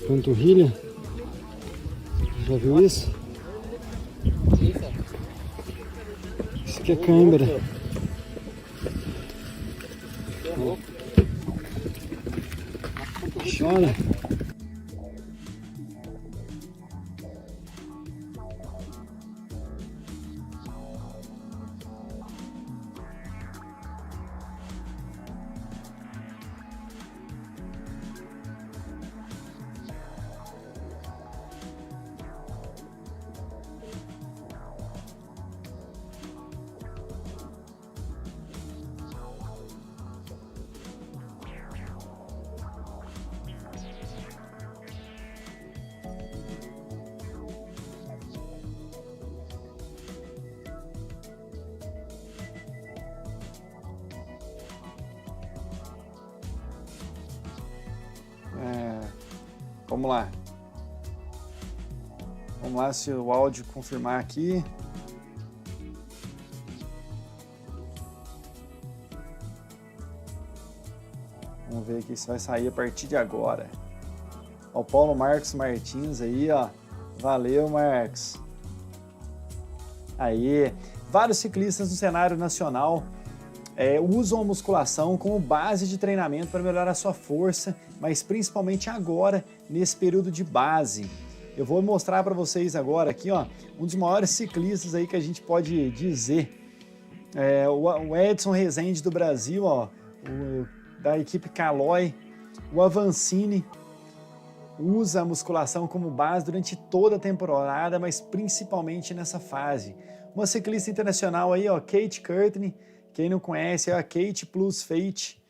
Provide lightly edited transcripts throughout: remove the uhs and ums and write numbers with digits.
Panturrilha. Já viu isso? Isso aqui é câimbra. Chora. Vamos lá. Vamos lá, se o áudio confirmar aqui. Vamos ver aqui se vai sair a partir de agora. Ó, o Paulo Marcos Martins aí, ó. Valeu, Marcos. Aí, vários ciclistas no cenário nacional usam a musculação como base de treinamento para melhorar a sua força, mas principalmente agora, nesse período de base. Eu vou mostrar para vocês agora aqui, ó, um dos maiores ciclistas aí que a gente pode dizer, o Edson Rezende do Brasil, ó, da equipe Caloi, o Avancini, usa a musculação como base durante toda a temporada, mas principalmente nessa fase. Uma ciclista internacional aí, ó, Kate Courtney, quem não conhece, é a Kate Plus Fate.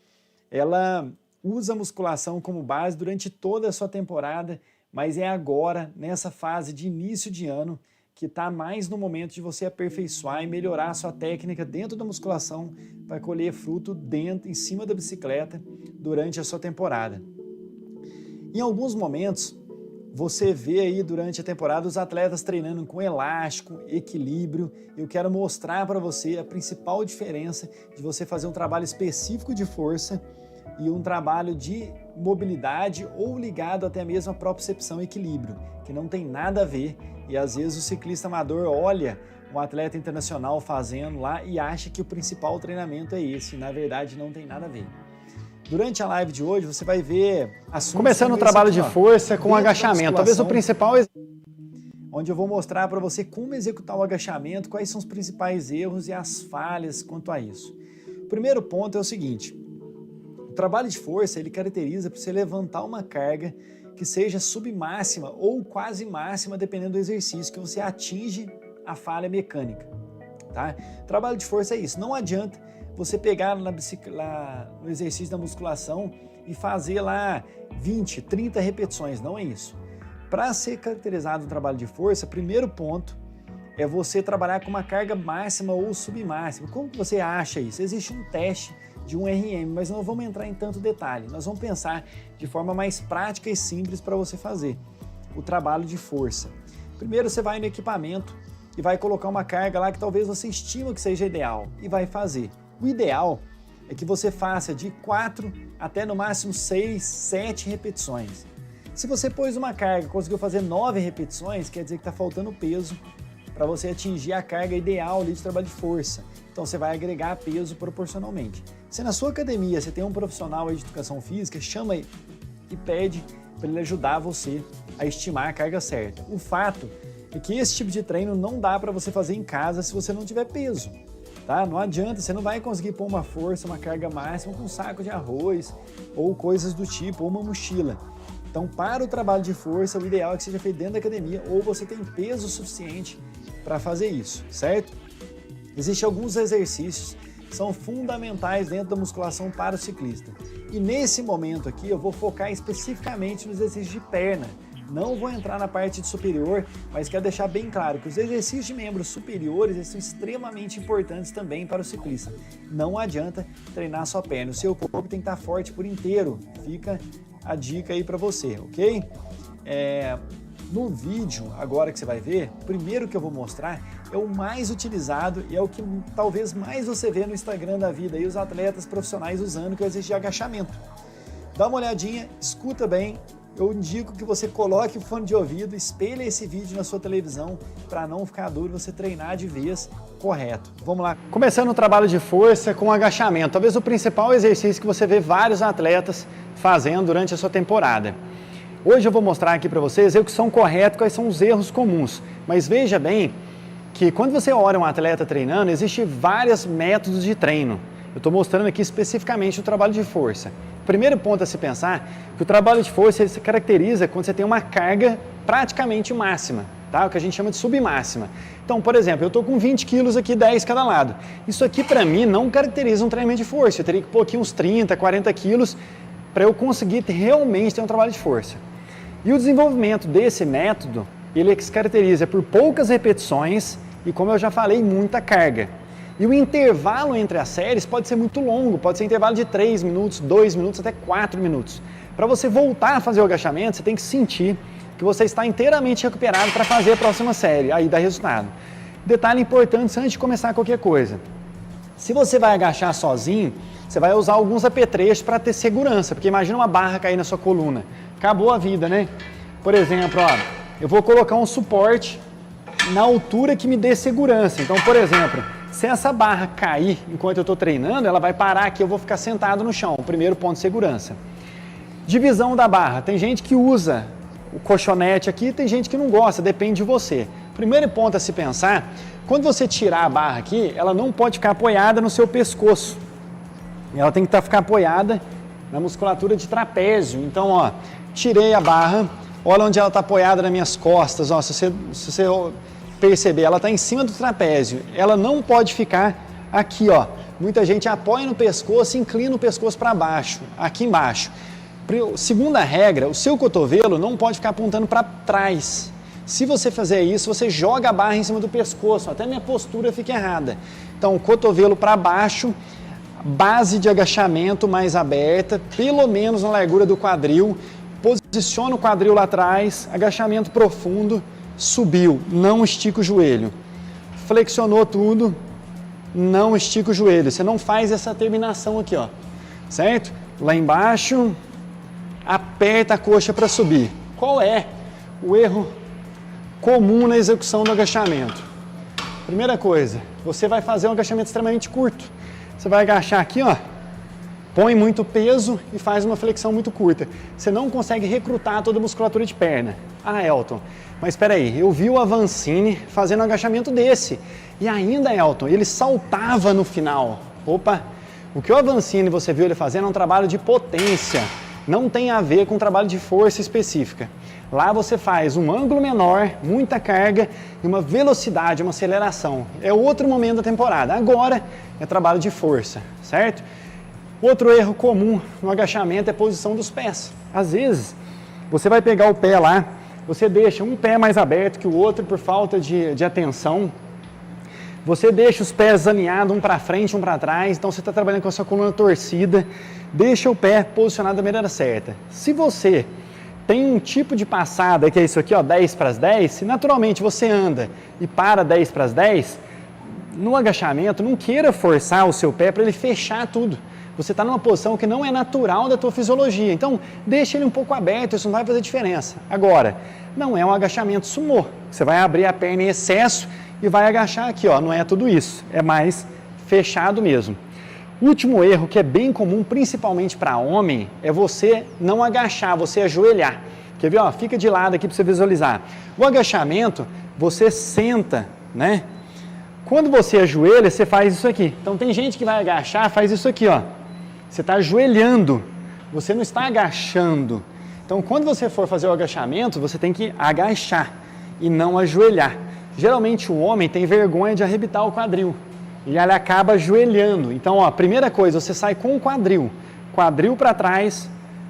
Ela usa a musculação como base durante toda a sua temporada, mas é agora, nessa fase de início de ano, que está mais no momento de você aperfeiçoar e melhorar a sua técnica dentro da musculação para colher fruto em cima da bicicleta durante a sua temporada. Em alguns momentos, você vê aí durante a temporada os atletas treinando com elástico, equilíbrio. Eu quero mostrar para você a principal diferença de você fazer um trabalho específico de força e um trabalho de mobilidade ou ligado até mesmo à propriocepção e equilíbrio, que não tem nada a ver. E às vezes o ciclista amador olha um atleta internacional fazendo lá e acha que o principal treinamento é esse. Na verdade, não tem nada a ver. Durante a live de hoje, você vai ver começando o trabalho de força com agachamento. Talvez o principal, onde eu vou mostrar para você como executar o agachamento, quais são os principais erros e as falhas quanto a isso. O primeiro ponto é o seguinte: o trabalho de força ele caracteriza para você levantar uma carga que seja submáxima ou quase máxima, dependendo do exercício que você atinge a falha mecânica. Tá? Trabalho de força é isso. Não adianta você pegar no exercício da musculação e fazer lá 20, 30 repetições, não é isso. Para ser caracterizado um trabalho de força, primeiro ponto é você trabalhar com uma carga máxima ou submáxima. Como que você acha isso? Existe um teste de um RM, mas não vamos entrar em tanto detalhe. Nós vamos pensar de forma mais prática e simples para você fazer o trabalho de força. Primeiro você vai no equipamento e vai colocar uma carga lá que talvez você estima que seja ideal e vai fazer. O ideal é que você faça de 4 até no máximo 6, 7 repetições. Se você pôs uma carga e conseguiu fazer 9 repetições, quer dizer que está faltando peso para você atingir a carga ideal ali de trabalho de força. Então você vai agregar peso proporcionalmente. Se na sua academia você tem um profissional aí de educação física, chama ele e pede para ele ajudar você a estimar a carga certa. O fato é que esse tipo de treino não dá para você fazer em casa se você não tiver peso. Tá? Não adianta, você não vai conseguir pôr uma força, uma carga máxima com um saco de arroz ou coisas do tipo, ou uma mochila. Então, para o trabalho de força, o ideal é que seja feito dentro da academia ou você tem peso suficiente para fazer isso, certo? Existem alguns exercícios que são fundamentais dentro da musculação para o ciclista. E nesse momento aqui eu vou focar especificamente nos exercícios de perna. Não vou entrar na parte de superior, mas quero deixar bem claro que os exercícios de membros superiores são extremamente importantes também para o ciclista. Não adianta treinar só perna, o seu corpo tem que estar forte por inteiro. Fica a dica aí para você, ok? No vídeo agora que você vai ver, o primeiro que eu vou mostrar é o mais utilizado e é o que talvez mais você vê no Instagram da vida aí, os atletas profissionais usando, que é o exercício de agachamento. Dá uma olhadinha, escuta bem. Eu indico que você coloque o fone de ouvido, espelhe esse vídeo na sua televisão para não ficar duro você treinar de vez correto. Vamos lá. Começando o trabalho de força com agachamento. Talvez o principal exercício que você vê vários atletas fazendo durante a sua temporada. Hoje eu vou mostrar aqui para vocês o que são corretos, quais são os erros comuns. Mas veja bem que quando você olha um atleta treinando, existem vários métodos de treino. Eu estou mostrando aqui especificamente o trabalho de força. O primeiro ponto a se pensar é que o trabalho de força ele se caracteriza quando você tem uma carga praticamente máxima, tá? O que a gente chama de submáxima. Então, por exemplo, eu estou com 20 quilos aqui, 10 cada lado. Isso aqui para mim não caracteriza um treinamento de força. Eu teria que pôr aqui uns 30, 40 quilos para eu conseguir realmente ter um trabalho de força. E o desenvolvimento desse método, ele se caracteriza por poucas repetições e, como eu já falei, muita carga. E o intervalo entre as séries pode ser muito longo, pode ser intervalo de 3 minutos, 2 minutos, até 4 minutos. Para você voltar a fazer o agachamento, você tem que sentir que você está inteiramente recuperado para fazer a próxima série, aí dá resultado. Detalhe importante antes de começar qualquer coisa. Se você vai agachar sozinho, você vai usar alguns apetrechos para ter segurança, porque imagina uma barra cair na sua coluna. Acabou a vida, né? Por exemplo, ó, eu vou colocar um suporte na altura que me dê segurança. Então, por exemplo, se essa barra cair enquanto eu estou treinando, ela vai parar aqui, eu vou ficar sentado no chão. O primeiro ponto de segurança. Divisão da barra. Tem gente que usa o colchonete aqui, tem gente que não gosta, depende de você. Primeiro ponto a se pensar, quando você tirar a barra aqui, ela não pode ficar apoiada no seu pescoço. Ela tem que ficar apoiada na musculatura de trapézio. Então, ó, tirei a barra, olha onde ela está apoiada nas minhas costas. Ó, se você perceber, ela está em cima do trapézio. Ela não pode ficar aqui, ó. Muita gente apoia no pescoço e inclina o pescoço para baixo, aqui embaixo. Segunda regra, o seu cotovelo não pode ficar apontando para trás. Se você fizer isso, você joga a barra em cima do pescoço, até minha postura fica errada. Então, cotovelo para baixo, base de agachamento mais aberta, pelo menos na largura do quadril, posiciona o quadril lá atrás, agachamento profundo, subiu, não estica o joelho. Flexionou tudo, não estica o joelho. Você não faz essa terminação aqui, ó, certo? Lá embaixo, aperta a coxa para subir. Qual é o erro comum na execução do agachamento? Primeira coisa, você vai fazer um agachamento extremamente curto. Você vai agachar aqui, ó, põe muito peso e faz uma flexão muito curta. Você não consegue recrutar toda a musculatura de perna. Ah, Elton, mas espera aí, eu vi o Avancini fazendo um agachamento desse. E ainda, Elton, ele saltava no final. Opa, o que o Avancini você viu ele fazendo é um trabalho de potência. Não tem a ver com trabalho de força específica. Lá você faz um ângulo menor, muita carga e uma velocidade, uma aceleração. É outro momento da temporada. Agora é trabalho de força, certo? Outro erro comum no agachamento é a posição dos pés. Às vezes, você vai pegar o pé lá, você deixa um pé mais aberto que o outro por falta de atenção. Você deixa os pés alinhados, um para frente, um para trás, então você está trabalhando com a sua coluna torcida. Deixa o pé posicionado da maneira certa. Se você tem um tipo de passada, que é isso aqui, ó, 10 para as 10, se naturalmente você anda e para 10 para as 10, no agachamento, não queira forçar o seu pé para ele fechar tudo. Você está numa posição que não é natural da tua fisiologia, então deixa ele um pouco aberto, isso não vai fazer diferença. Agora, não é um agachamento sumô, você vai abrir a perna em excesso e vai agachar aqui, ó, não é tudo isso, é mais fechado mesmo. Último erro que é bem comum, principalmente para homem, é você não agachar, você ajoelhar. Quer ver? Ó, fica de lado aqui para você visualizar. O agachamento, você senta, né? Quando você ajoelha, você faz isso aqui. Então tem gente que vai agachar, faz isso aqui, ó. Você está ajoelhando, você não está agachando. Então quando você for fazer o agachamento, você tem que agachar e não ajoelhar. Geralmente o homem tem vergonha de arrebitar o quadril. E ele acaba ajoelhando. Então, ó, primeira coisa, você sai com o quadril para trás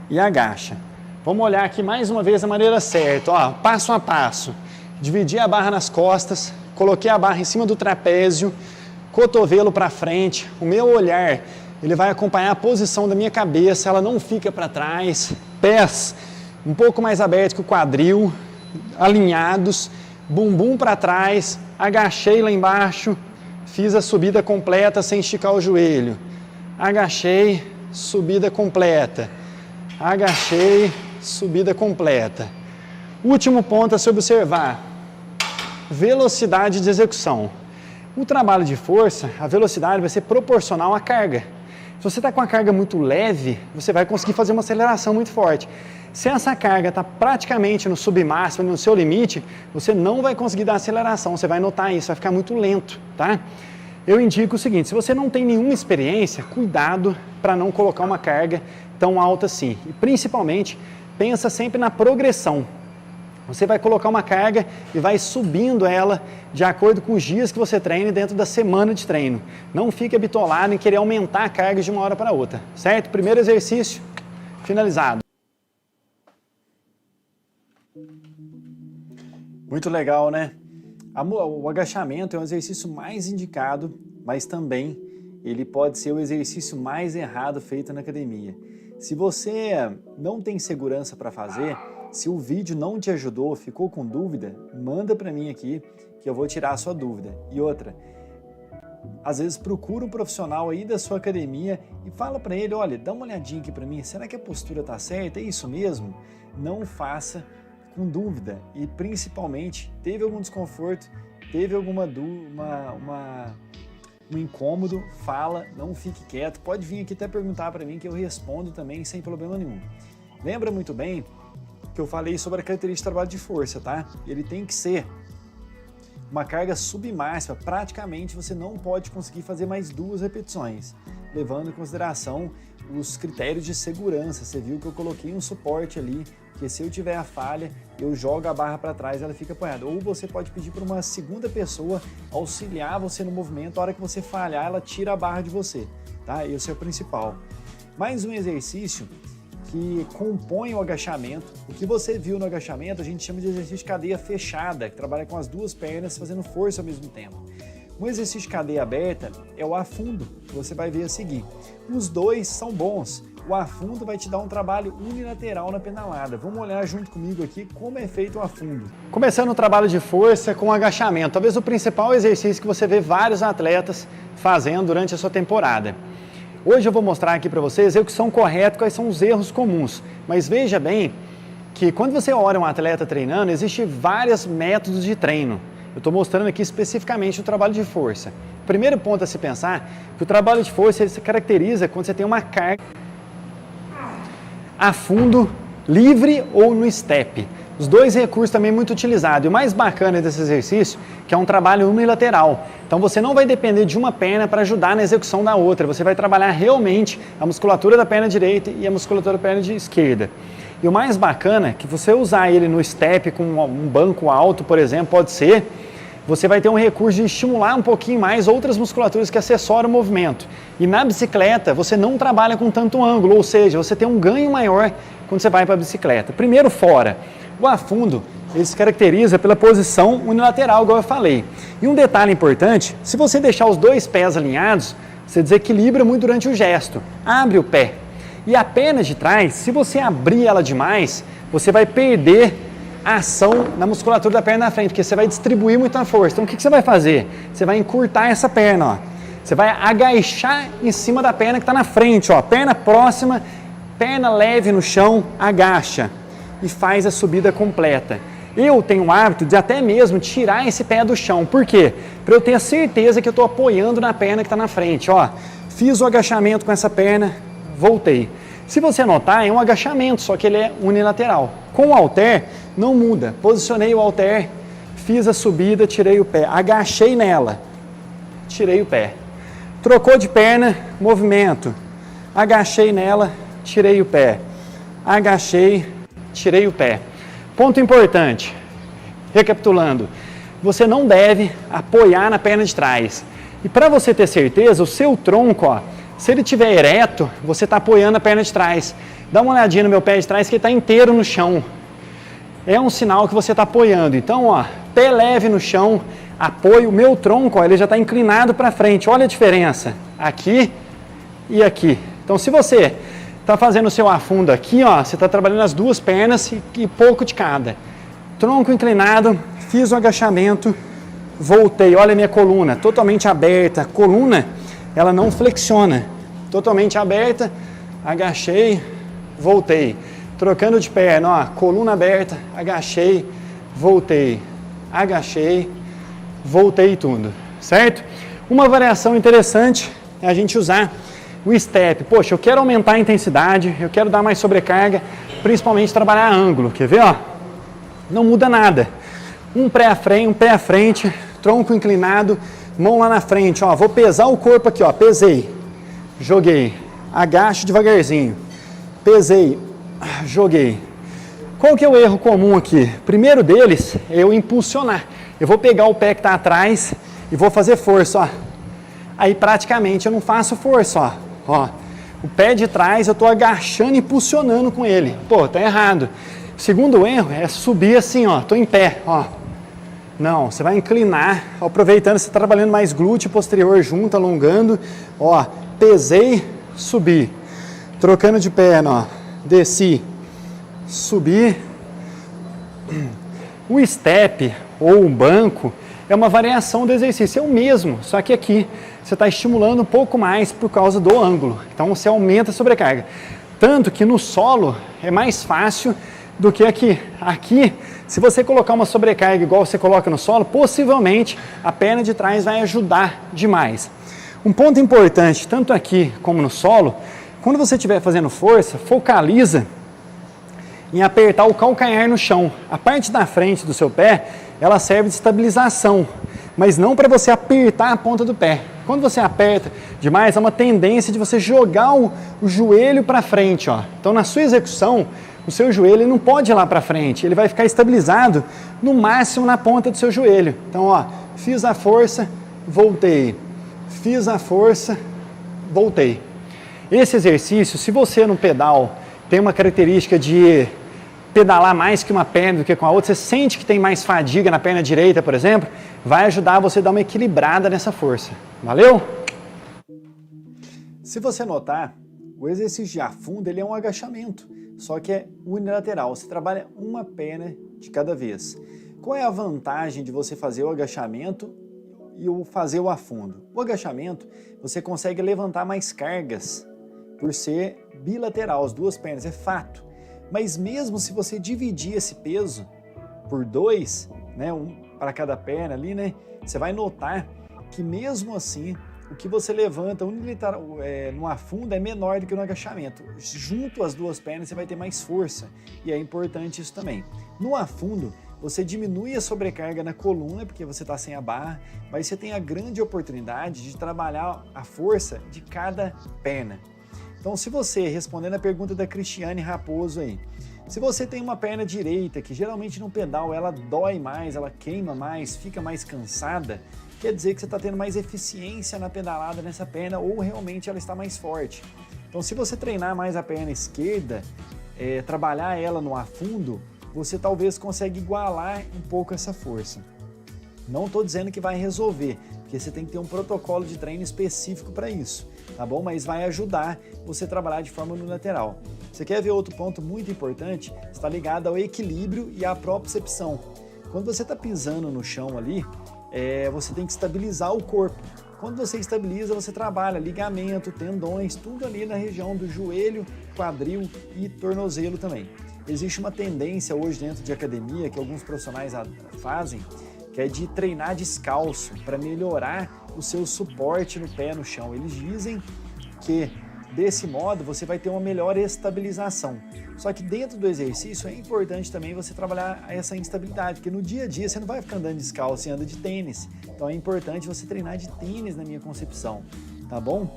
e agacha. Vamos olhar aqui mais uma vez a maneira certa, ó, passo a passo. Dividi a barra nas costas, coloquei a barra em cima do trapézio, cotovelo para frente. O meu olhar, ele vai acompanhar a posição da minha cabeça, ela não fica para trás. Pés um pouco mais abertos que o quadril, alinhados, bumbum para trás, agachei lá embaixo. Fiz a subida completa sem esticar o joelho. Agachei, subida completa. agachei, subida completa. Último ponto a se observar, velocidade de execução. O trabalho de força, a velocidade vai ser proporcional à carga. Se você está com a carga muito leve, você vai conseguir fazer uma aceleração muito forte. Se essa carga está praticamente no submáximo, no seu limite, você não vai conseguir dar aceleração, você vai notar isso, vai ficar muito lento, tá? Eu indico o seguinte, se você não tem nenhuma experiência, cuidado para não colocar uma carga tão alta assim. E principalmente, pensa sempre na progressão. Você vai colocar uma carga e vai subindo ela de acordo com os dias que você treine dentro da semana de treino. Não fique bitolado em querer aumentar a carga de uma hora para outra, certo? Primeiro exercício, finalizado. Muito legal, né? O agachamento é um exercício mais indicado, mas também ele pode ser o exercício mais errado feito na academia. Se você não tem segurança para fazer, se o vídeo não te ajudou, ficou com dúvida, manda para mim aqui que eu vou tirar a sua dúvida. E outra, às vezes procura um profissional aí da sua academia e fala para ele, olha, dá uma olhadinha aqui para mim, será que a postura tá certa? É isso mesmo? Não faça com dúvida e principalmente teve algum desconforto, teve alguma um incômodo, fala, não fique quieto, pode vir aqui até perguntar para mim que eu respondo também sem problema nenhum. Lembra muito bem que eu falei sobre a característica de trabalho de força, tá? Ele tem que ser uma carga submáxima, praticamente você não pode conseguir fazer mais 2 repetições, levando em consideração os critérios de segurança. Você viu que eu coloquei um suporte ali, que se eu tiver a falha, eu jogo a barra para trás, ela fica apoiada. Ou você pode pedir para uma segunda pessoa auxiliar você no movimento, a hora que você falhar, ela tira a barra de você, tá? Esse é o principal. Mais um exercício que compõe o agachamento. O que você viu no agachamento, a gente chama de exercício de cadeia fechada, que trabalha com as 2 pernas fazendo força ao mesmo tempo. Um exercício de cadeia aberta é o afundo, que você vai ver a seguir. Os 2 são bons. O afundo vai te dar um trabalho unilateral na pedalada. Vamos olhar junto comigo aqui como é feito o afundo. Começando o trabalho de força com o agachamento, talvez o principal exercício que você vê vários atletas fazendo durante a sua temporada. Hoje eu vou mostrar aqui para vocês a execução correta, quais são os erros comuns. Mas veja bem que quando você olha um atleta treinando, existem vários métodos de treino. Eu estou mostrando aqui especificamente o trabalho de força. O primeiro ponto a se pensar é que o trabalho de força ele se caracteriza quando você tem uma carga a fundo, livre ou no step. Os 2 recursos também muito utilizados. E o mais bacana desse exercício que é um trabalho unilateral. Então você não vai depender de uma perna para ajudar na execução da outra. Você vai trabalhar realmente a musculatura da perna direita e a musculatura da perna esquerda. E o mais bacana é que você usar ele no step com um banco alto, por exemplo, pode ser, você vai ter um recurso de estimular um pouquinho mais outras musculaturas que assessoram o movimento. E na bicicleta você não trabalha com tanto ângulo, ou seja, você tem um ganho maior quando você vai para a bicicleta. Primeiro fora, o afundo ele se caracteriza pela posição unilateral, igual eu falei. E um detalhe importante, se você deixar os 2 pés alinhados, você desequilibra muito durante o gesto. Abre o pé. E a perna de trás, se você abrir ela demais, você vai perder a ação na musculatura da perna da frente, porque você vai distribuir muita força. Então o que você vai fazer? Você vai encurtar essa perna, ó. Você vai agachar em cima da perna que está na frente, ó. Perna próxima, perna leve no chão, agacha e faz a subida completa. Eu tenho o hábito de até mesmo tirar esse pé do chão. Por quê? Para eu ter a certeza que eu estou apoiando na perna que está na frente. Ó, fiz o agachamento com essa perna, voltei. Se você notar, é um agachamento, só que ele é unilateral. Com o halter, não muda. Posicionei o halter, fiz a subida, tirei o pé. Agachei nela, tirei o pé. Trocou de perna, movimento. Agachei nela, tirei o pé. Agachei, tirei o pé. Ponto importante, recapitulando, você não deve apoiar na perna de trás. E para você ter certeza, o seu tronco, ó, se ele estiver ereto, você está apoiando a perna de trás. Dá uma olhadinha no meu pé de trás que ele está inteiro no chão. É um sinal que você está apoiando. Então, ó, pé leve no chão, apoio, o meu tronco, ó, ele já está inclinado para frente. Olha a diferença, aqui e aqui. Então, se você está fazendo o seu afundo aqui, ó, você está trabalhando as 2 pernas e pouco de cada. Tronco inclinado, fiz o agachamento, voltei. Olha a minha coluna, totalmente aberta. A coluna, ela não flexiona. Totalmente aberta, agachei, voltei. Trocando de perna, ó, coluna aberta, agachei, voltei, agachei, voltei tudo, certo? Uma variação interessante é a gente usar o step. Poxa, eu quero aumentar a intensidade, eu quero dar mais sobrecarga, principalmente trabalhar ângulo. Quer ver, ó? Não muda nada. Um pé à frente, tronco inclinado, mão lá na frente, ó. Vou pesar o corpo aqui, ó. Pesei, joguei, agacho devagarzinho, pesei, joguei. Qual que é o erro comum aqui? Primeiro deles é eu impulsionar. Eu vou pegar o pé que está atrás e vou fazer força, ó. Aí praticamente eu não faço força, ó. O pé de trás eu estou agachando e impulsionando com ele. Pô, tá errado. O segundo erro é subir assim, ó. Tô em pé, ó. Não, você vai inclinar, aproveitando, você tá trabalhando mais glúteo posterior junto, alongando. Ó, pesei, subi. Trocando de perna, ó. Desci, subi. O step ou o banco é uma variação do exercício, é o mesmo, só que aqui você está estimulando um pouco mais por causa do ângulo. Então você aumenta a sobrecarga. Tanto que no solo é mais fácil do que aqui. Aqui, se você colocar uma sobrecarga igual você coloca no solo, possivelmente a perna de trás vai ajudar demais. Um ponto importante, tanto aqui como no solo, quando você estiver fazendo força, focaliza em apertar o calcanhar no chão. A parte da frente do seu pé, ela serve de estabilização, mas não para você apertar a ponta do pé. Quando você aperta demais, há uma tendência de você jogar o joelho para frente, ó. Então, na sua execução, o seu joelho não pode ir lá para frente, ele vai ficar estabilizado no máximo na ponta do seu joelho. Então, ó, fiz a força, voltei. Fiz a força, voltei. Esse exercício, se você no pedal tem uma característica de pedalar mais que uma perna do que com a outra, você sente que tem mais fadiga na perna direita, por exemplo, vai ajudar você a dar uma equilibrada nessa força. Valeu? Se você notar, o exercício de afundo ele é um agachamento, só que é unilateral, você trabalha uma perna de cada vez. Qual é a vantagem de você fazer o agachamento e fazer o afundo? O agachamento, você consegue levantar mais cargas por ser bilateral, as duas pernas, é fato. Mas mesmo se você dividir esse peso por dois, né, um para cada perna ali, né, você vai notar que mesmo assim, o que você levanta no afundo é menor do que no agachamento. Junto as duas pernas você vai ter mais força e é importante isso também. No afundo, você diminui a sobrecarga na coluna, porque você está sem a barra, mas você tem a grande oportunidade de trabalhar a força de cada perna. Então, se você, respondendo a pergunta da Cristiane Raposo aí, se você tem uma perna direita, que geralmente no pedal ela dói mais, ela queima mais, fica mais cansada, quer dizer que você está tendo mais eficiência na pedalada nessa perna ou realmente ela está mais forte. Então, se você treinar mais a perna esquerda, trabalhar ela no afundo, você talvez consiga igualar um pouco essa força. Não estou dizendo que vai resolver, porque você tem que ter um protocolo de treino específico para isso, tá bom? Mas vai ajudar você a trabalhar de forma unilateral. Você quer ver outro ponto muito importante? Está ligado ao equilíbrio e à propriocepção. Quando você está pisando no chão ali, você tem que estabilizar o corpo. Quando você estabiliza, você trabalha ligamento, tendões, tudo ali na região do joelho, quadril e tornozelo também. Existe uma tendência hoje dentro de academia que alguns profissionais fazem, que é de treinar descalço para melhorar o seu suporte no pé no chão. Eles dizem que desse modo você vai ter uma melhor estabilização. Só que dentro do exercício é importante também você trabalhar essa instabilidade, porque no dia a dia você não vai ficar andando descalço, você anda de tênis. Então é importante você treinar de tênis na minha concepção, tá bom?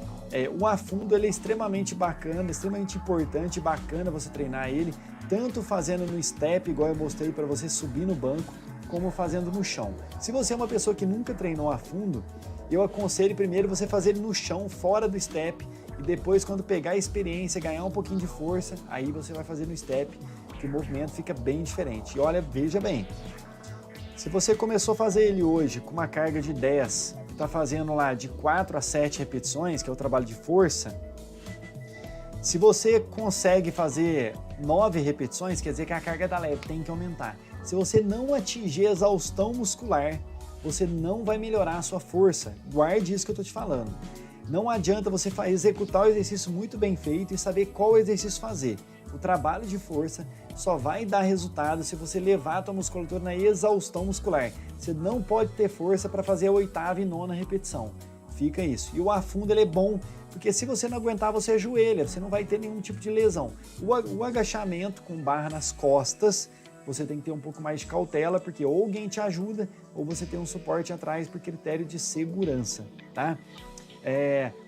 O afundo ele é extremamente bacana, extremamente importante e bacana você treinar ele, tanto fazendo no step, igual eu mostrei para você subir no banco, como fazendo no chão. Se você é uma pessoa que nunca treinou a fundo, eu aconselho primeiro você fazer ele no chão, fora do step, e depois quando pegar a experiência, ganhar um pouquinho de força, aí você vai fazer no step, que o movimento fica bem diferente. E olha, veja bem, se você começou a fazer ele hoje com uma carga de 10, está fazendo lá de 4 a 7 repetições, que é o trabalho de força, se você consegue fazer 9 repetições, quer dizer que a carga da leve tem que aumentar. Se você não atingir a exaustão muscular, você não vai melhorar a sua força. Guarde isso que eu estou te falando. Não adianta você executar o exercício muito bem feito e saber qual exercício fazer. O trabalho de força só vai dar resultado se você levar a tua musculatura na exaustão muscular. Você não pode ter força para fazer a 8ª e 9ª repetição. Fica isso. E o afundo ele é bom, porque se você não aguentar, você ajoelha, você não vai ter nenhum tipo de lesão. O agachamento com barra nas costas, você tem que ter um pouco mais de cautela, porque ou alguém te ajuda, ou você tem um suporte atrás por critério de segurança, tá?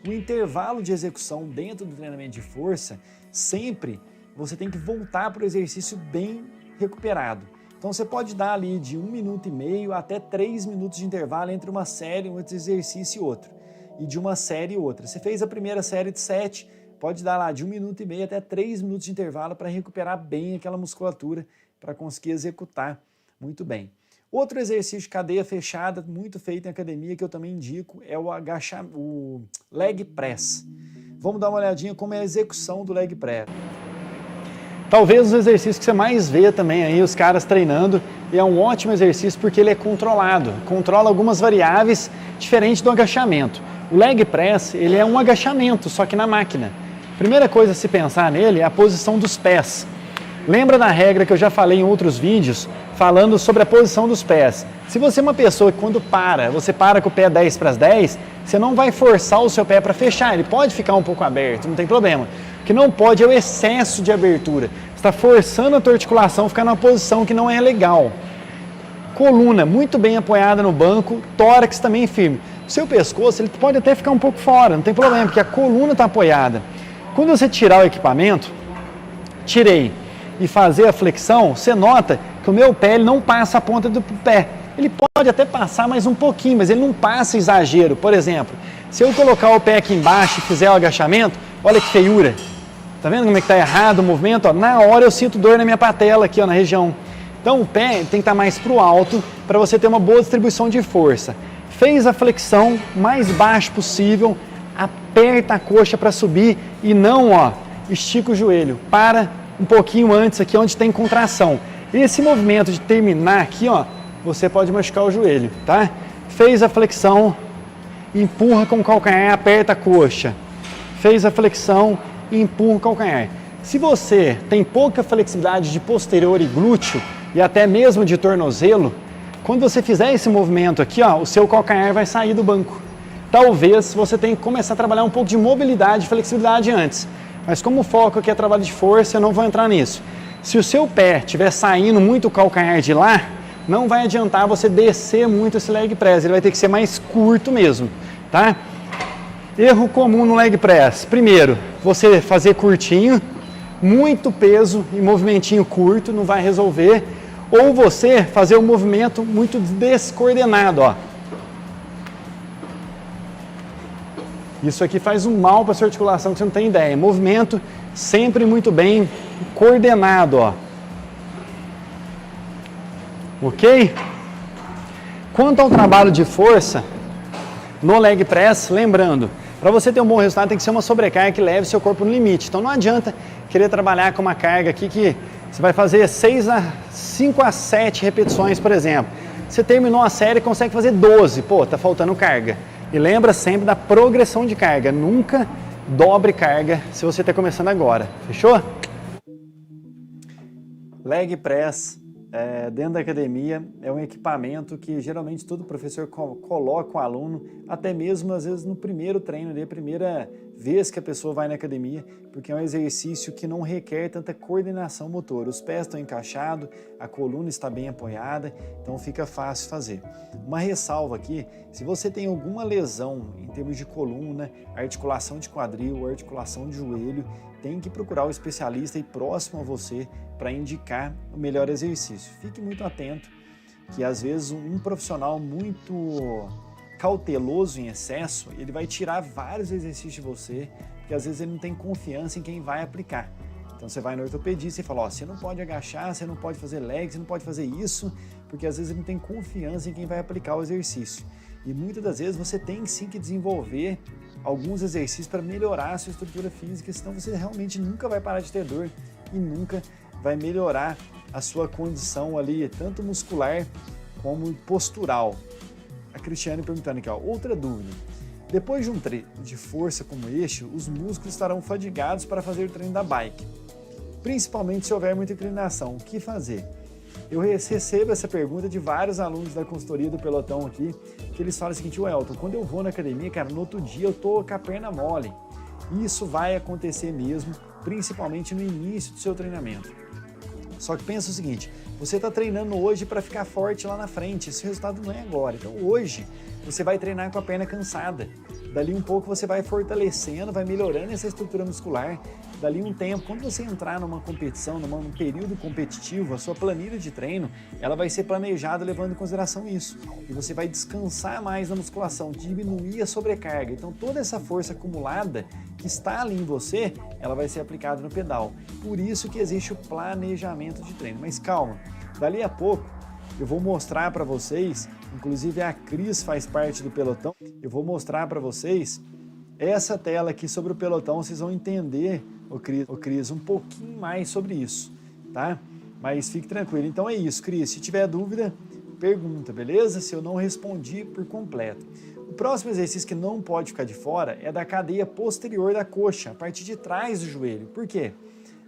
O intervalo de execução dentro do treinamento de força, sempre você tem que voltar para o exercício bem recuperado. Então você pode dar ali de 1,5 minuto até 3 minutos de intervalo entre uma série, um outro exercício e outro. E de uma série e outra. Você fez a primeira série de 7, pode dar lá de 1,5 minuto até 3 minutos de intervalo para recuperar bem aquela musculatura, para conseguir executar muito bem. Outro exercício de cadeia fechada, muito feito em academia, que eu também indico, é o leg press. Vamos dar uma olhadinha como é a execução do leg press. Talvez os exercícios que você mais vê também aí, os caras treinando, e é um ótimo exercício porque ele é controlado, controla algumas variáveis diferentes do agachamento. O leg press, ele é um agachamento, só que na máquina. Primeira coisa a se pensar nele é a posição dos pés. Lembra da regra que eu já falei em outros vídeos, falando sobre a posição dos pés. Se você é uma pessoa que quando você para com o pé 10 para as 10, você não vai forçar o seu pé para fechar, ele pode ficar um pouco aberto, não tem problema. O que não pode é o excesso de abertura. Você está forçando a tua articulação a ficar numa posição que não é legal. Coluna muito bem apoiada no banco, tórax também firme. O seu pescoço ele pode até ficar um pouco fora, não tem problema, porque a coluna está apoiada. Quando você tirar o equipamento, tirei, e fazer a flexão, você nota que o meu pé ele não passa a ponta do pé. Ele pode até passar mais um pouquinho, mas ele não passa exagero. Por exemplo, se eu colocar o pé aqui embaixo e fizer o agachamento, olha que feiura. Tá vendo como é que tá errado o movimento? Ó, na hora eu sinto dor na minha patela aqui, ó, na região. Então o pé tem que estar mais para o alto para você ter uma boa distribuição de força. Fez a flexão mais baixo possível, aperta a coxa para subir e não, ó, estica o joelho. Para um pouquinho antes aqui onde tem contração. Esse movimento de terminar aqui, ó, você pode machucar o joelho, tá? Fez a flexão, empurra com o calcanhar, aperta a coxa. Fez a flexão, empurra o calcanhar. Se você tem pouca flexibilidade de posterior e glúteo e até mesmo de tornozelo, quando você fizer esse movimento aqui, ó, o seu calcanhar vai sair do banco. Talvez você tenha que começar a trabalhar um pouco de mobilidade e flexibilidade antes. Mas como o foco aqui é trabalho de força, eu não vou entrar nisso. Se o seu pé estiver saindo muito o calcanhar de lá, não vai adiantar você descer muito esse leg press, ele vai ter que ser mais curto mesmo, tá? Erro comum no leg press. Primeiro, você fazer curtinho, muito peso e movimentinho curto, não vai resolver. Ou você fazer um movimento muito descoordenado, ó. Isso aqui faz um mal para a sua articulação que você não tem ideia. Movimento sempre muito bem coordenado, ó. Ok? Quanto ao trabalho de força, no leg press, lembrando, para você ter um bom resultado tem que ser uma sobrecarga que leve seu corpo no limite. Então não adianta querer trabalhar com uma carga aqui que você vai fazer 5 a 7 repetições, por exemplo. Você terminou a série e consegue fazer 12, pô, tá faltando carga. E lembra sempre da progressão de carga, nunca dobre carga se você está começando agora, fechou? Leg press dentro da academia é um equipamento que geralmente todo professor coloca o aluno, até mesmo às vezes no primeiro treino, a primeira vez que a pessoa vai na academia, porque é um exercício que não requer tanta coordenação motora. Os pés estão encaixados, a coluna está bem apoiada, então fica fácil fazer. Uma ressalva aqui, se você tem alguma lesão em termos de coluna, articulação de quadril, articulação de joelho, tem que procurar o especialista e próximo a você para indicar o melhor exercício. Fique muito atento que às vezes um profissional muito cauteloso em excesso, ele vai tirar vários exercícios de você, porque às vezes ele não tem confiança em quem vai aplicar. Então você vai no ortopedista e fala, ó, você não pode agachar, você não pode fazer leg, você não pode fazer isso, porque às vezes ele não tem confiança em quem vai aplicar o exercício. E muitas das vezes você tem sim que desenvolver alguns exercícios para melhorar a sua estrutura física, senão você realmente nunca vai parar de ter dor e nunca vai melhorar a sua condição ali, tanto muscular como postural. A Cristiane perguntando aqui, ó, outra dúvida. Depois de um treino de força como este, os músculos estarão fadigados para fazer o treino da bike. principalmente se houver muita inclinação. O que fazer? Eu recebo essa pergunta de vários alunos da consultoria do pelotão aqui, que eles falam o seguinte: Elton, quando eu vou na academia, cara, no outro dia eu tô com a perna mole. Isso vai acontecer mesmo, principalmente no início do seu treinamento. Só que pensa o seguinte, você está treinando hoje para ficar forte lá na frente, esse resultado não é agora. Então hoje você vai treinar com a perna cansada. Dali um pouco você vai fortalecendo, vai melhorando essa estrutura muscular. Dali um tempo, quando você entrar numa competição, num período competitivo, a sua planilha de treino, ela vai ser planejada levando em consideração isso. E você vai descansar mais na musculação, diminuir a sobrecarga. Então toda essa força acumulada que está ali em você, ela vai ser aplicada no pedal. Por isso que existe o planejamento de treino. Mas calma, dali a pouco eu vou mostrar para vocês, inclusive a Cris faz parte do pelotão, eu vou mostrar para vocês essa tela aqui sobre o pelotão, vocês vão entender, Cris, um pouquinho mais sobre isso, tá? Mas fique tranquilo. Então é isso, Cris, se tiver dúvida, pergunta, beleza? Se eu não respondi por completo. O próximo exercício que não pode ficar de fora é da cadeia posterior da coxa, a parte de trás do joelho. Por quê?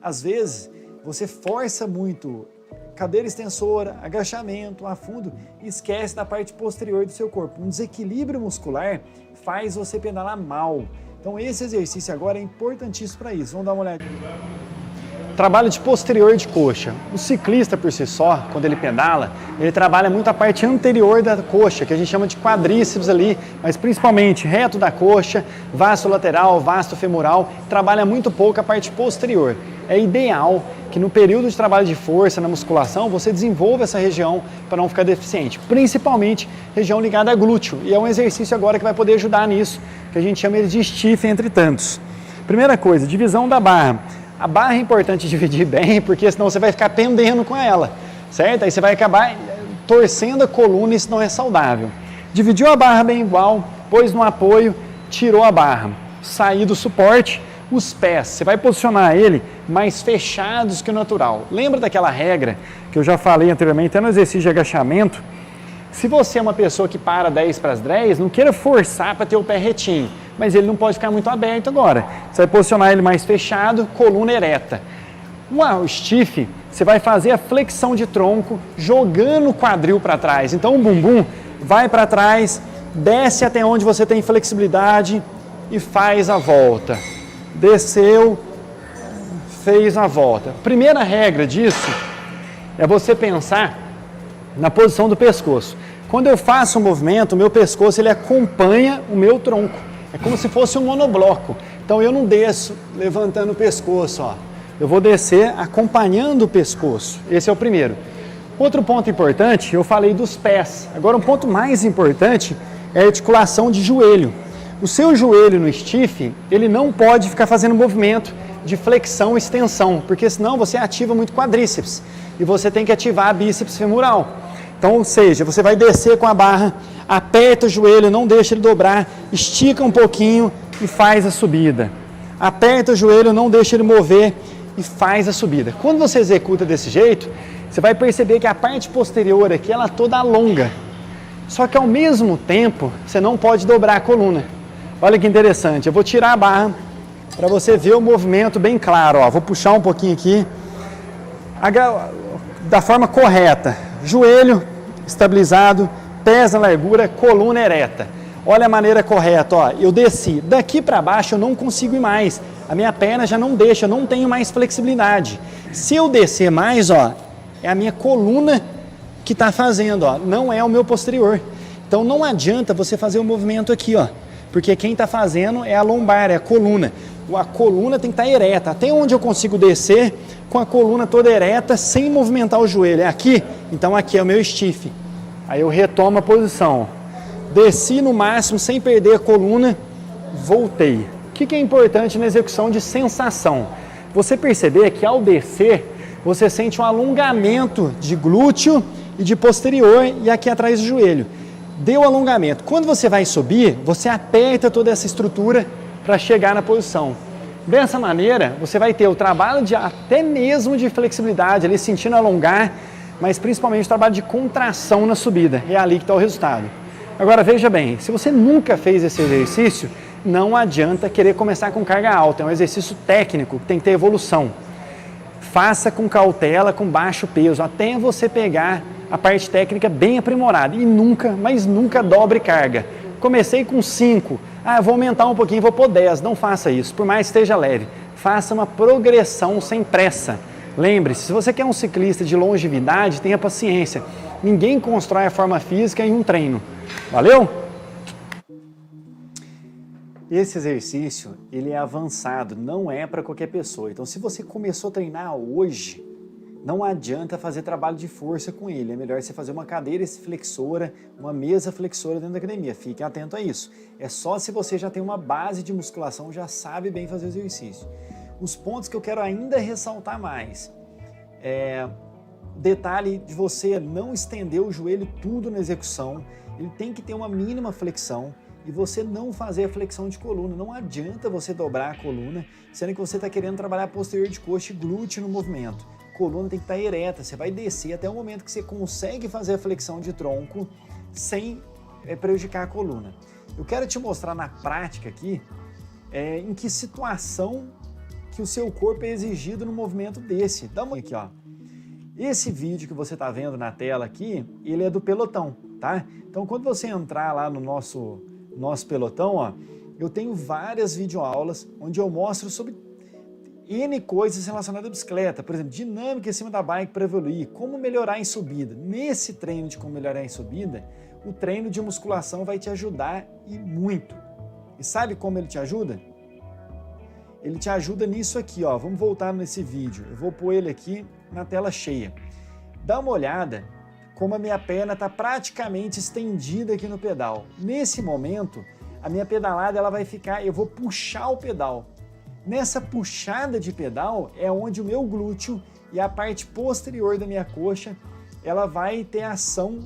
Às vezes você força muito cadeira extensora, agachamento, afundo e esquece da parte posterior do seu corpo. Um desequilíbrio muscular faz você pedalar mal. Então esse exercício agora é importantíssimo para isso. Vamos dar uma olhada. Trabalho de posterior de coxa. O ciclista por si só, quando ele pedala, ele trabalha muito a parte anterior da coxa, que a gente chama de quadríceps ali, mas principalmente reto da coxa, vasto lateral, vasto femoral, trabalha muito pouco a parte posterior. É ideal que no período de trabalho de força, na musculação, você desenvolva essa região para não ficar deficiente, principalmente região ligada a glúteo. E é um exercício agora que vai poder ajudar nisso, que a gente chama ele de stiff entre tantos. Primeira coisa, divisão da barra. A barra é importante dividir bem, porque senão você vai ficar pendendo com ela, certo? Aí você vai acabar torcendo a coluna e isso não é saudável. Dividiu a barra bem igual, pôs no apoio, tirou a barra. Sair do suporte, os pés, você vai posicionar ele mais fechados que o natural. Lembra daquela regra que eu já falei anteriormente, até no exercício de agachamento? Se você é uma pessoa que para 10 para as 10, não queira forçar para ter o pé retinho, mas ele não pode ficar muito aberto agora. Você vai posicionar ele mais fechado, coluna ereta. O stiff, você vai fazer a flexão de tronco, jogando o quadril para trás. Então o bumbum vai para trás, desce até onde você tem flexibilidade e faz a volta. Desceu, fez a volta. Primeira regra disso é você pensar na posição do pescoço. Quando eu faço um movimento, o meu pescoço ele acompanha o meu tronco. É como se fosse um monobloco. Então eu não desço levantando o pescoço, ó. Eu vou descer acompanhando o pescoço. Esse é o primeiro. Outro ponto importante, eu falei dos pés. Agora um ponto mais importante é a articulação de joelho. O seu joelho no stiff, ele não pode ficar fazendo movimento de flexão e extensão, porque senão você ativa muito quadríceps e você tem que ativar a bíceps femoral. Então, ou seja, você vai descer com a barra, aperta o joelho, não deixa ele dobrar, estica um pouquinho e faz a subida. Aperta o joelho, não deixa ele mover e faz a subida. Quando você executa desse jeito, você vai perceber que a parte posterior aqui, ela toda alonga. Só que ao mesmo tempo, você não pode dobrar a coluna. Olha que interessante, eu vou tirar a barra para você ver o movimento bem claro. Ó. Vou puxar um pouquinho aqui, da forma correta. Joelho estabilizado, pés na largura, coluna ereta. Olha a maneira correta, ó. Eu desci. Daqui para baixo eu não consigo ir mais. A minha perna já não deixa, eu não tenho mais flexibilidade. Se eu descer mais, ó, é a minha coluna que está fazendo, ó. Não é o meu posterior. Então não adianta você fazer o movimento aqui, ó. Porque quem está fazendo é a lombar, é a coluna. A coluna tem que estar ereta. Até onde eu consigo descer com a coluna toda ereta, sem movimentar o joelho. É aqui? Então aqui é o meu stiff. Aí eu retomo a posição. Desci no máximo, sem perder a coluna, voltei. O que é importante na execução de sensação? Você perceber que ao descer, você sente um alongamento de glúteo e de posterior e aqui atrás do joelho. Deu alongamento. Quando você vai subir, você aperta toda essa estrutura para chegar na posição. Dessa maneira, você vai ter o trabalho de até mesmo de flexibilidade, ali sentindo alongar, mas principalmente o trabalho de contração na subida. É ali que está o resultado. Agora veja bem, se você nunca fez esse exercício, não adianta querer começar com carga alta. É um exercício técnico, tem que ter evolução. faça com cautela, com baixo peso, até você pegar a parte técnica bem aprimorada e nunca, mas nunca dobre carga. Comecei com 5, vou aumentar um pouquinho, vou pôr 10, não faça isso, por mais que esteja leve. Faça uma progressão sem pressa. Lembre-se, se você quer um ciclista de longevidade, tenha paciência. Ninguém constrói a forma física em um treino. Valeu? Esse exercício, ele é avançado, não é para qualquer pessoa. Então, se você começou a treinar hoje, não adianta fazer trabalho de força com ele. É melhor você fazer uma cadeira flexora, uma mesa flexora dentro da academia. Fique atento a isso. É só se você já tem uma base de musculação, já sabe bem fazer o exercício. Os pontos que eu quero ainda ressaltar mais. Detalhe de você não estender o joelho tudo na execução. Ele tem que ter uma mínima flexão. E você não fazer a flexão de coluna. Não adianta você dobrar a coluna, sendo que você está querendo trabalhar posterior de coxa e glúteo no movimento. Coluna tem que estar ereta, você vai descer até o momento que você consegue fazer a flexão de tronco sem prejudicar a coluna. Eu quero te mostrar na prática aqui em que situação que o seu corpo é exigido no movimento desse. Dá uma olhada aqui, ó. Esse vídeo que você está vendo na tela aqui, ele é do pelotão, tá? Então quando você entrar lá no nosso pelotão, ó, eu tenho várias videoaulas onde eu mostro sobre N coisas relacionadas à bicicleta, por exemplo, dinâmica em cima da bike para evoluir, como melhorar em subida. Nesse treino de como melhorar em subida, o treino de musculação vai te ajudar e muito. E sabe como ele te ajuda? Ele te ajuda nisso aqui, ó. Vamos voltar nesse vídeo. Eu vou pôr ele aqui na tela cheia. Dá uma olhada como a minha perna está praticamente estendida aqui no pedal. Nesse momento, a minha pedalada ela vai ficar, eu vou puxar o pedal. Nessa puxada de pedal é onde o meu glúteo e a parte posterior da minha coxa, ela vai ter ação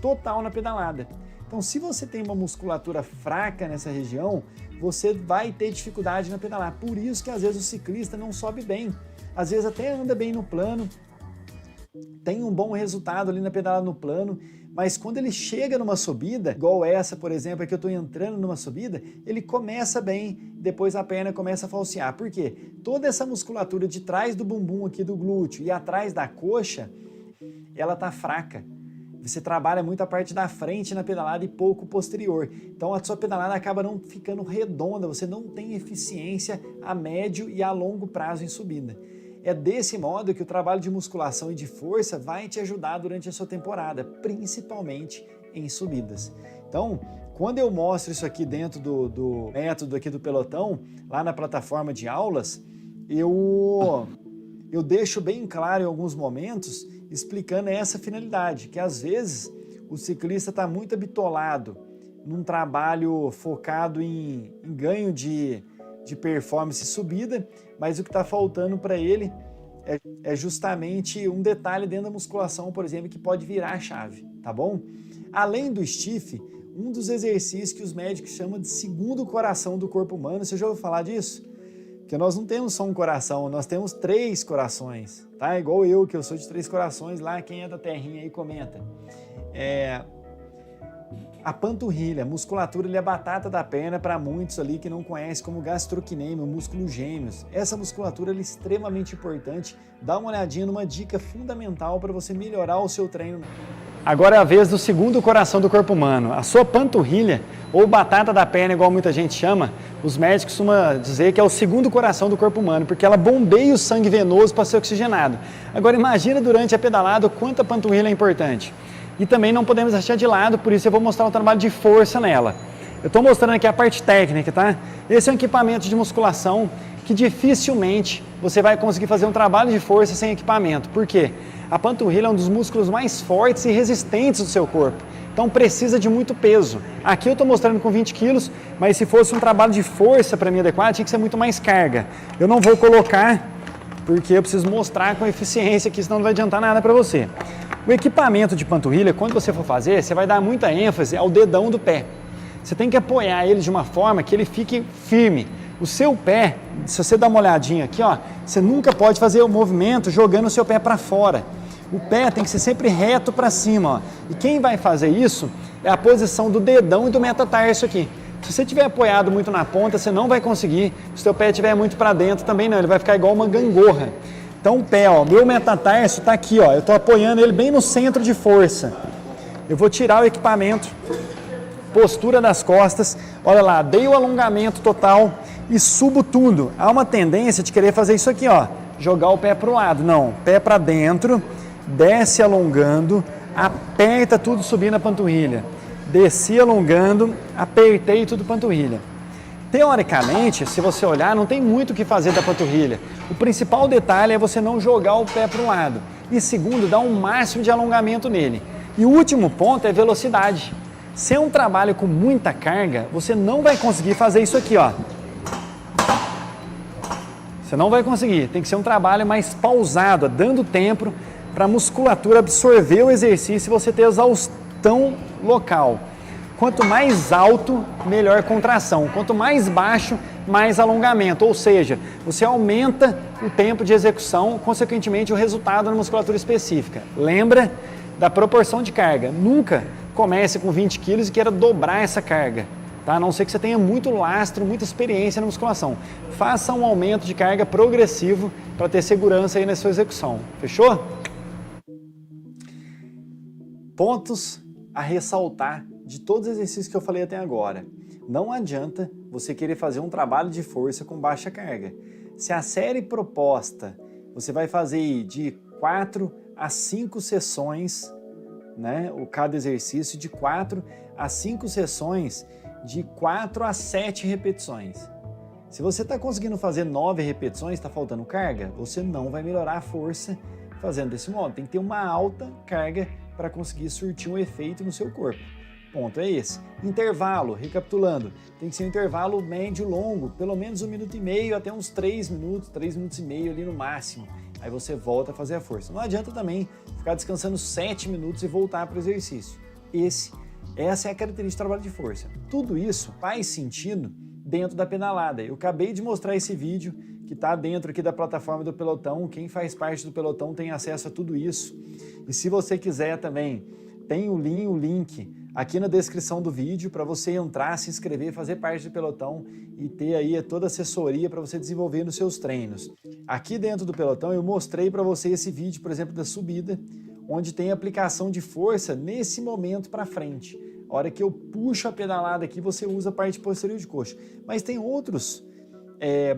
total na pedalada. Então, se você tem uma musculatura fraca nessa região, você vai ter dificuldade na pedalar. Por isso que às vezes o ciclista não sobe bem. Às vezes até anda bem no plano, tem um bom resultado ali na pedalada no plano, mas quando ele chega numa subida, igual essa, por exemplo, é que eu estou entrando numa subida, ele começa bem, depois a perna começa a falsear. Por quê? Toda essa musculatura de trás do bumbum aqui do glúteo e atrás da coxa, ela tá fraca. Você trabalha muito a parte da frente na pedalada e pouco posterior. Então a sua pedalada acaba não ficando redonda, você não tem eficiência a médio e a longo prazo em subida. É desse modo que o trabalho de musculação e de força vai te ajudar durante a sua temporada, principalmente em subidas. Então, quando eu mostro isso aqui dentro do método aqui do pelotão, lá na plataforma de aulas, eu deixo bem claro em alguns momentos, explicando essa finalidade, que às vezes o ciclista está muito habitolado num trabalho focado em ganho de performance e subida, mas o que está faltando para ele é justamente um detalhe dentro da musculação, por exemplo, que pode virar a chave, tá bom? Além do stiff, um dos exercícios que os médicos chamam de segundo coração do corpo humano, você já ouviu falar disso? Porque nós não temos só um coração, nós temos 3 corações, tá? Igual eu, que eu sou de 3 corações, lá quem é da terrinha aí comenta. A panturrilha, a musculatura, ele é a batata da perna para muitos ali que não conhecem como gastrocnêmio, músculo gêmeos. Essa musculatura é extremamente importante. Dá uma olhadinha numa dica fundamental para você melhorar o seu treino. Agora é a vez do segundo coração do corpo humano. A sua panturrilha, ou batata da perna, igual muita gente chama, os médicos costumam dizer que é o segundo coração do corpo humano, porque ela bombeia o sangue venoso para ser oxigenado. Agora imagina durante a pedalada o quanto a panturrilha é importante. E também não podemos deixar de lado, por isso eu vou mostrar um trabalho de força nela. Eu estou mostrando aqui a parte técnica, tá? Esse é um equipamento de musculação que dificilmente você vai conseguir fazer um trabalho de força sem equipamento. Por quê? A panturrilha é um dos músculos mais fortes e resistentes do seu corpo. Então precisa de muito peso. Aqui eu estou mostrando com 20 quilos, mas se fosse um trabalho de força para mim adequado, tinha que ser muito mais carga. Eu não vou colocar, porque eu preciso mostrar com eficiência aqui, senão não vai adiantar nada para você. O equipamento de panturrilha, quando você for fazer, você vai dar muita ênfase ao dedão do pé. Você tem que apoiar ele de uma forma que ele fique firme. O seu pé, se você dar uma olhadinha aqui, ó, você nunca pode fazer o movimento jogando o seu pé para fora. O pé tem que ser sempre reto para cima, ó. E quem vai fazer isso é a posição do dedão e do metatarso aqui. Se você estiver apoiado muito na ponta, você não vai conseguir. Se o seu pé estiver muito para dentro, também não, ele vai ficar igual uma gangorra. Então o pé, ó, meu metatarso está aqui, ó, eu estou apoiando ele bem no centro de força. Eu vou tirar o equipamento, postura das costas, olha lá, dei o alongamento total e subo tudo. Há uma tendência de querer fazer isso aqui, ó, jogar o pé para o lado. Não, pé para dentro, desce alongando, aperta tudo subindo a panturrilha. Desci alongando, apertei tudo panturrilha. Teoricamente, se você olhar, não tem muito o que fazer da panturrilha. O principal detalhe é você não jogar o pé para o lado. E segundo, dar um máximo de alongamento nele. E o último ponto é velocidade. Se é um trabalho com muita carga, você não vai conseguir fazer isso aqui, ó. Você não vai conseguir. Tem que ser um trabalho mais pausado, dando tempo para a musculatura absorver o exercício e você ter exaustão local. Quanto mais alto, melhor contração. Quanto mais baixo, mais alongamento. Ou seja, você aumenta o tempo de execução, consequentemente o resultado na musculatura específica. Lembra da proporção de carga. Nunca comece com 20 quilos e queira dobrar essa carga. Tá? A não ser que você tenha muito lastro, muita experiência na musculação. Faça um aumento de carga progressivo para ter segurança aí na sua execução. Fechou? Pontos a ressaltar de todos os exercícios que eu falei até agora. Não adianta você querer fazer um trabalho de força com baixa carga. Se a série proposta você vai fazer de 4 a 5 sessões, né? Cada exercício de 4 a 5 sessões de 4 a 7 repetições. Se você está conseguindo fazer 9 repetições, está faltando carga, você não vai melhorar a força fazendo desse modo. Tem que ter uma alta carga para conseguir surtir um efeito no seu corpo. Ponto é esse. Intervalo, recapitulando, tem que ser um intervalo médio longo, pelo menos 1 minuto e meio até uns 3 minutos, 3 minutos e meio ali no máximo. Aí você volta a fazer a força. Não adianta também ficar descansando 7 minutos e voltar para o exercício. Essa é a característica do trabalho de força. Tudo isso faz sentido dentro da pedalada. Eu acabei de mostrar esse vídeo que está dentro aqui da plataforma do Pelotão. Quem faz parte do Pelotão tem acesso a tudo isso. E se você quiser também, tem o link aqui na descrição do vídeo para você entrar, se inscrever, fazer parte do Pelotão e ter aí toda a assessoria para você desenvolver nos seus treinos. Aqui dentro do Pelotão eu mostrei para você esse vídeo, por exemplo, da subida, onde tem aplicação de força nesse momento para frente. A hora que eu puxo a pedalada aqui, você usa a parte posterior de coxa. Mas tem outros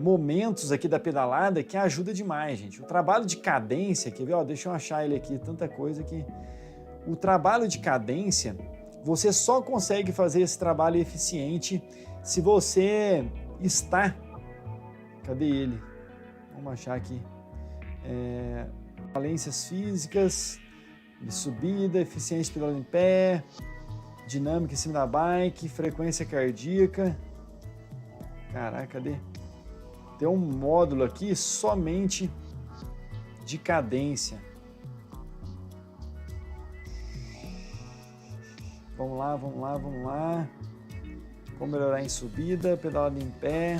momentos aqui da pedalada que ajuda demais, gente. O trabalho de cadência, quer ver? Ó, deixa eu achar ele aqui, tanta coisa aqui. O trabalho de cadência, você só consegue fazer esse trabalho eficiente se você está... Cadê ele? Vamos achar aqui. Valências físicas, de subida, eficiência pedalando em pé, dinâmica em cima da bike, frequência cardíaca. Caraca, cadê? Tem um módulo aqui somente de cadência. Vamos lá, vamos lá, vamos lá. Como melhorar em subida, pedalada em pé.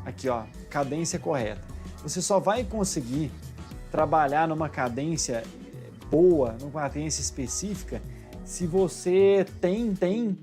Aqui, ó, cadência correta. Você só vai conseguir trabalhar numa cadência boa, numa cadência específica, se você tem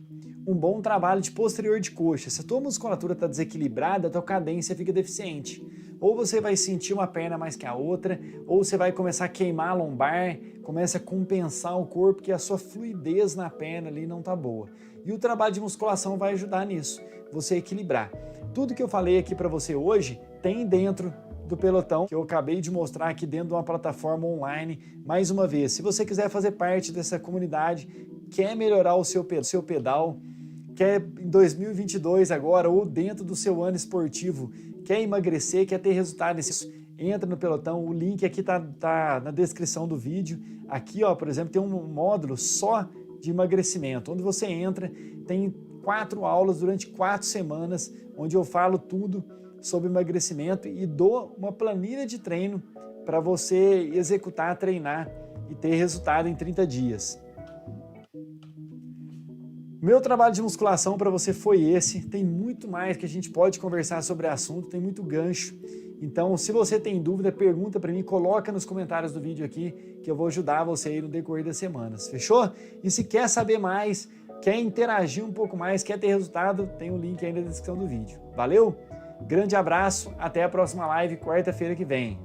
um bom trabalho de posterior de coxa. Se a tua musculatura está desequilibrada, a tua cadência fica deficiente. Ou você vai sentir uma perna mais que a outra, ou você vai começar a queimar a lombar, começa a compensar o corpo, que a sua fluidez na perna ali não está boa. E o trabalho de musculação vai ajudar nisso, você equilibrar. Tudo que eu falei aqui para você hoje tem dentro do Pelotão, que eu acabei de mostrar aqui dentro de uma plataforma online. Mais uma vez, se você quiser fazer parte dessa comunidade, quer melhorar o seu pedal, quer em 2022 agora, ou dentro do seu ano esportivo, quer emagrecer, quer ter resultado nesse... Entra no Pelotão, o link aqui tá na descrição do vídeo. Aqui, ó, por exemplo, tem um módulo só de emagrecimento, onde você entra, tem 4 aulas durante 4 semanas, onde eu falo tudo sobre emagrecimento e dou uma planilha de treino para você executar, treinar e ter resultado em 30 dias. Meu trabalho de musculação para você foi esse. Tem muito mais que a gente pode conversar sobre o assunto, tem muito gancho. Então, se você tem dúvida, pergunta para mim, coloca nos comentários do vídeo aqui que eu vou ajudar você aí no decorrer das semanas, fechou? E se quer saber mais, quer interagir um pouco mais, quer ter resultado, tem um link aí na descrição do vídeo. Valeu? Grande abraço, até a próxima live quarta-feira que vem.